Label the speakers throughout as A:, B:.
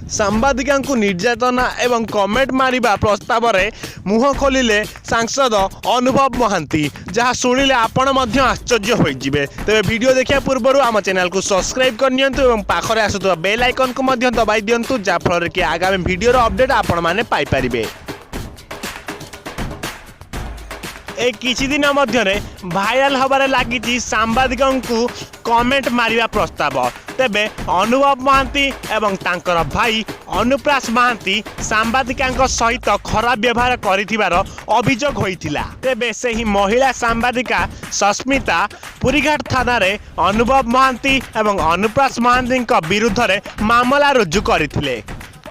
A: सांबादिका निर्यातना एवं कमेंट मारिबा प्रस्ताव रे मुह खोलिले सांसद अनुभव महांती जहाँ शुणिले आपण मध्य आश्चर्य होइजिबे। तेबे वीडियो देखिया पूर्व आम चैनल को सब्सक्राइब करनियंतु एवं पाखरे आसुवा बेल आइकन को मध्य दबाई दियंतु जा फल कि आगामी वीडियो अपडेट आपण माने पाई परिबे। एक किछि दिन मध्यरे भाइराल हबारे लागिछि सांबादिका कमेंट मारिबा प्रस्ताव। तेबे अनुभव महांती एवं तांकर भाई अनुप्रास महांती सांबादिका सहित खराब व्यवहार करिथिबार अभियोग होइथिला। तेबे सेही महिला सांबादिका सस्मिता पुरीघाट थाना रे अनुभव महांती एवं अनुप्रास महांती विरुद्ध रे मामला रुजु करथिले।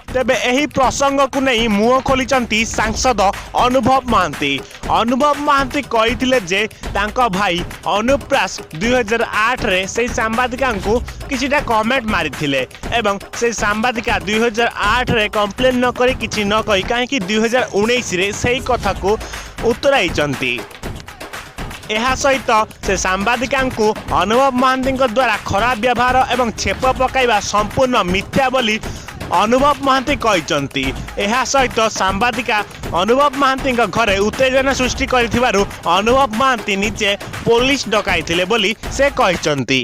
A: तेबे एही प्रसंग को नहीं मुह खोली सांसद अनुभव महांती। अनुभव महांती कही जे तांका भाई अनुप्रास 2008 रे से सांबादिका को किछिटा कमेंट मारिथिले एवं से सांबादिका 2008 रे कंप्लेन न करी किछि न कही काहे 2019 रे सही कथा को उत्तराइचंती। एहा सहित से सांबादिका को अनुभव महांती द्वारा खराब व्यवहार एवं छेप पकाइबा संपूर्ण मिथ्या बोली अनुभव महांती कहते। यह सहित सांबादिका अनुभव महांती घरे उत्तेजना सृष्टि करिथिबारु अनुभव महांती निजे पुलिस डकाइथिले बोली से कहते।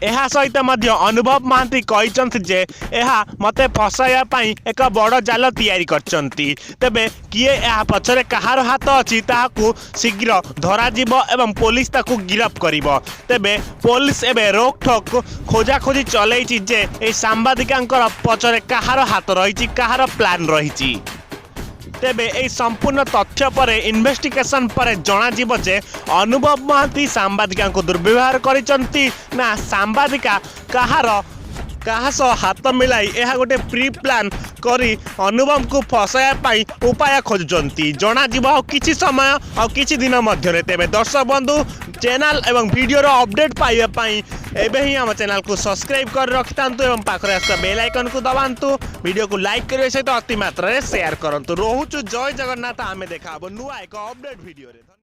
A: यह सहित अनुभव महांती कहते जे यह मते फसाइया पई एक बड़ जाल तैयारी करचंती। तेबे किए यह पछरे कहार हाथ अछि ताहाकू शीघ्र धरा जीव एवं पुलिस ताकू गिरफ्त करिवो। तेबे पुलिस एबे रोकठोक खोजाखोजी चलैछि जे ए सांबादिकांकर पछरे कहार हाथ रहिछि कहार प्लान रहिछि। तेबे ए संपूर्ण तथ्य पर इन्वेस्टिगेशन पर जना जीव जे अनुभव महांती सांबादिका को दुर्व्यवहार करिसंती ना सांबादिका कहा हाथ मिलाई यह गोटे प्री प्लान करी अनुभव को फसाया पाई उपाय खोजुचंती जना जीव किछि समय और किछि दिन मध्य। तेबे दर्शक बंधु चैनल एवं वीडियो अपडेट पाइबा पाई एबे ही हम चैनल को सब्सक्राइब कर रखितांतु एवं पाखरे आसता बेल आइकन को दबांतु। वीडियो को लाइक करबे सहित अति मात्रा रे शेयर करंतु। रोहुचु जय जगन्नाथ। आमे देखाबो नुआ एक अपडेट वीडियो रे।